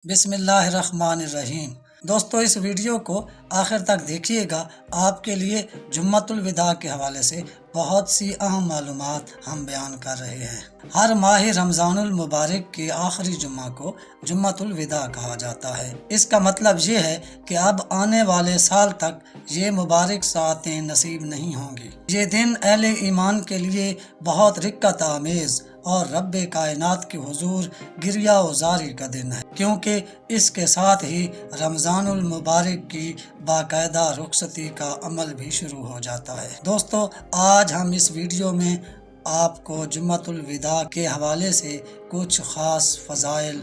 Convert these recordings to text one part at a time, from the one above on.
بسم اللہ الرحمن الرحیم۔ دوستو اس ویڈیو کو آخر تک دیکھیے گا، آپ کے لیے جمعۃ الوداع کے حوالے سے بہت سی اہم معلومات ہم بیان کر رہے ہیں۔ ہر ماہ رمضان المبارک کے آخری جمعہ کو جمعۃ الوداع کہا جاتا ہے۔ اس کا مطلب یہ ہے کہ اب آنے والے سال تک یہ مبارک ساعتیں نصیب نہیں ہوں گی۔ یہ دن اہل ایمان کے لیے بہت رکت آمیز اور رب کائنات کے حضور گریہ و زاری کا دن ہے، کیونکہ اس کے ساتھ ہی رمضان المبارک کی باقاعدہ رخصتی کا عمل بھی شروع ہو جاتا ہے۔ دوستو آج ہم اس ویڈیو میں آپ کو جمعۃ الوداع کے حوالے سے کچھ خاص فضائل،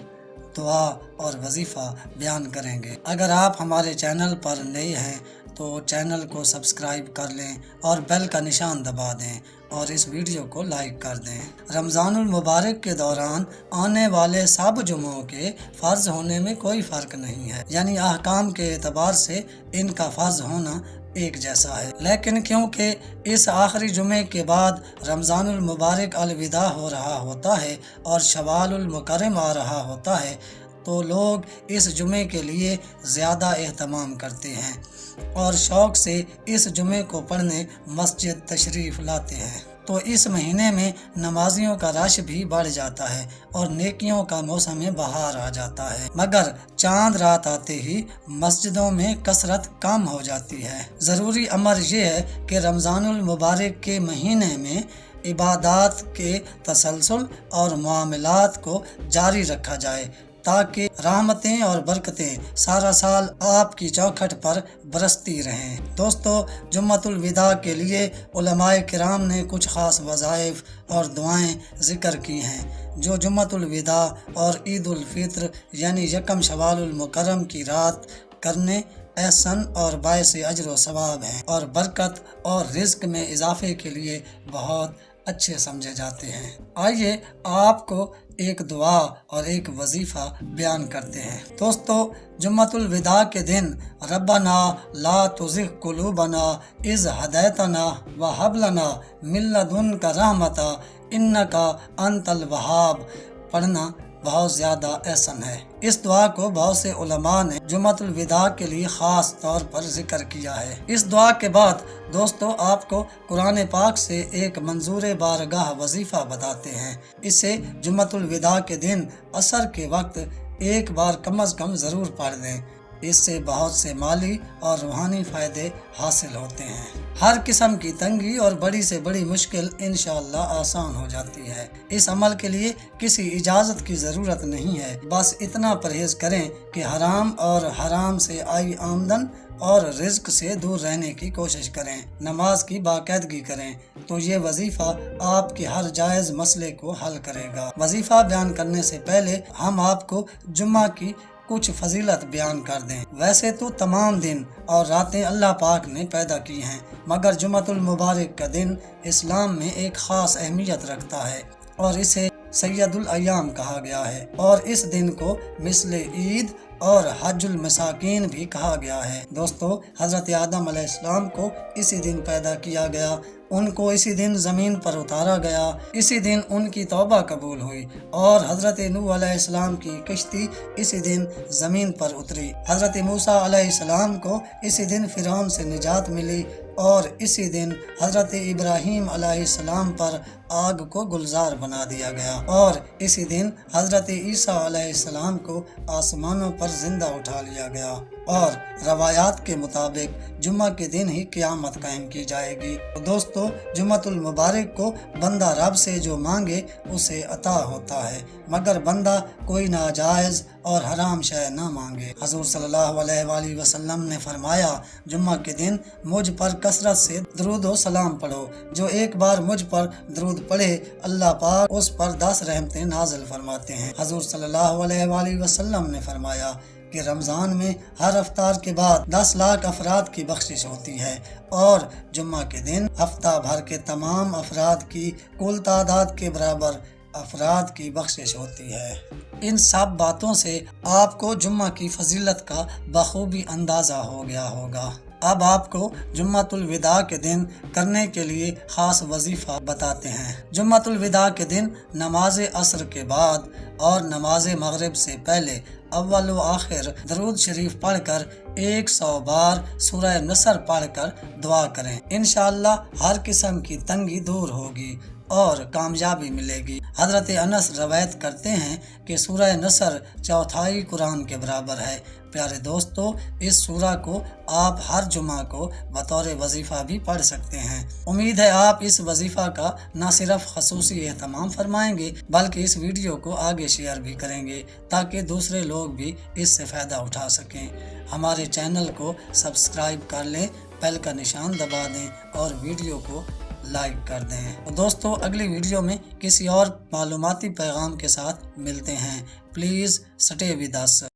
دعا اور وظیفہ بیان کریں گے۔ اگر آپ ہمارے چینل پر نئے ہیں تو چینل کو سبسکرائب کر لیں اور بیل کا نشان دبا دیں اور اس ویڈیو کو لائک کر دیں۔ رمضان المبارک کے دوران آنے والے سب جمعوں کے فرض ہونے میں کوئی فرق نہیں ہے، یعنی احکام کے اعتبار سے ان کا فرض ہونا ایک جیسا ہے، لیکن کیونکہ اس آخری جمعے کے بعد رمضان المبارک الوداع ہو رہا ہوتا ہے اور شوال المکرم آ رہا ہوتا ہے تو لوگ اس جمعے کے لیے زیادہ اہتمام کرتے ہیں اور شوق سے اس جمعے کو پڑھنے مسجد تشریف لاتے ہیں، تو اس مہینے میں نمازیوں کا رش بھی بڑھ جاتا ہے اور نیکیوں کا موسم بہار آ جاتا ہے، مگر چاند رات آتے ہی مسجدوں میں کثرت کم ہو جاتی ہے۔ ضروری امر یہ ہے کہ رمضان المبارک کے مہینے میں عبادات کے تسلسل اور معاملات کو جاری رکھا جائے تاکہ رحمتیں اور برکتیں سارا سال آپ کی چوکھٹ پر برستی رہیں۔ دوستو جمعۃ الوداع کے لیے علماء کرام نے کچھ خاص وظائف اور دعائیں ذکر کی ہیں جو جمعۃ الوداع اور عید الفطر یعنی یکم شوال المکرم کی رات کرنے احسن اور باعث اجر و ثواب ہیں اور برکت اور رزق میں اضافے کے لیے بہت اچھے سمجھے جاتے ہیں۔ آئیے آپ کو ایک دعا اور ایک وظیفہ بیان کرتے ہیں۔ دوستو جمعۃ الوداع کے دن ربنا لا تزغ قلوبنا اذ ہدیتنا وہب لنا من لدنک رحمۃ انک انت الوہاب پڑھنا بہت زیادہ احسن ہے۔ اس دعا کو بہت سے علماء نے جمعۃ الوداع کے لیے خاص طور پر ذکر کیا ہے۔ اس دعا کے بعد دوستو آپ کو قرآن پاک سے ایک منظور بارگاہ وظیفہ بتاتے ہیں۔ اسے جمعۃ الوداع کے دن عصر کے وقت ایک بار کم از کم ضرور پڑھ دیں، اس سے بہت سے مالی اور روحانی فائدے حاصل ہوتے ہیں۔ ہر قسم کی تنگی اور بڑی سے بڑی مشکل انشاءاللہ آسان ہو جاتی ہے۔ اس عمل کے لیے کسی اجازت کی ضرورت نہیں ہے، بس اتنا پرہیز کریں کہ حرام اور حرام سے آئی آمدن اور رزق سے دور رہنے کی کوشش کریں، نماز کی باقاعدگی کریں، تو یہ وظیفہ آپ کے ہر جائز مسئلے کو حل کرے گا۔ وظیفہ بیان کرنے سے پہلے ہم آپ کو جمعہ کی کچھ فضیلت بیان کر دیں۔ ویسے تو تمام دن اور راتیں اللہ پاک نے پیدا کی ہیں، مگر جمعۃ المبارک کا دن اسلام میں ایک خاص اہمیت رکھتا ہے اور اسے سید الایام کہا گیا ہے، اور اس دن کو مثل عید اور حج المساکین بھی کہا گیا ہے۔ دوستو حضرت آدم علیہ السلام کو اسی دن پیدا کیا گیا، ان کو اسی دن زمین پر اتارا گیا، اسی دن ان کی توبہ قبول ہوئی اور حضرت نوح علیہ السلام کی کشتی اسی دن زمین پر اتری۔ حضرت موسیٰ علیہ السلام کو اسی دن فرعون سے نجات ملی اور اسی دن حضرت ابراہیم علیہ السلام پر آگ کو گلزار بنا دیا گیا اور اسی دن حضرت عیسیٰ علیہ السلام کو آسمانوں پر زندہ اٹھا لیا گیا، اور روایات کے مطابق جمعہ کے دن ہی قیامت قائم کی جائے گی۔ دوستو جمعۃ المبارک کو بندہ رب سے جو مانگے اسے عطا ہوتا ہے، مگر بندہ کوئی ناجائز اور حرام شے نہ مانگے۔ حضور صلی اللہ علیہ وآلہ وسلم نے فرمایا، جمعہ کے دن مجھ پر کثرت سے درود و سلام پڑھو، جو ایک بار مجھ پر درود پڑھے اللہ پاک اس پر 10 رحمتیں نازل فرماتے ہیں۔ حضور صلی اللہ علیہ وآلہ وسلم نے فرمایا کہ رمضان میں ہر افطار کے بعد 10 لاکھ افراد کی بخشش ہوتی ہے اور جمعہ کے دن ہفتہ بھر کے تمام افراد کی کل تعداد کے برابر افراد کی بخشش ہوتی ہے۔ ان سب باتوں سے آپ کو جمعہ کی فضیلت کا بخوبی اندازہ ہو گیا ہوگا۔ اب آپ کو جمعۃ الوداع کے دن کرنے کے لیے خاص وظیفہ بتاتے ہیں۔ جمعۃ الوداع کے دن نماز عصر کے بعد اور نماز مغرب سے پہلے اول و آخر درود شریف پڑھ کر 100 بار سورہ نصر پڑھ کر دعا کریں۔ انشاءاللہ ہر قسم کی تنگی دور ہوگی اور کامیابی ملے گی۔ حضرت انس روایت کرتے ہیں کہ سورہ نصر چوتھائی قرآن کے برابر ہے۔ پیارے دوستو، اس سورہ کو آپ ہر جمعہ کو بطور وظیفہ بھی پڑھ سکتے ہیں۔ امید ہے آپ اس وظیفہ کا نہ صرف خصوصی اہتمام فرمائیں گے بلکہ اس ویڈیو کو آگے شیئر بھی کریں گے تاکہ دوسرے لوگ بھی اس سے فائدہ اٹھا سکیں۔ ہمارے چینل کو سبسکرائب کر لیں، بیل کا نشان دبا دیں اور ویڈیو کو لائک کر دیں۔ دوستو، اگلی ویڈیو میں کسی اور معلوماتی پیغام کے ساتھ ملتے ہیں۔ پلیز سٹے ود اس۔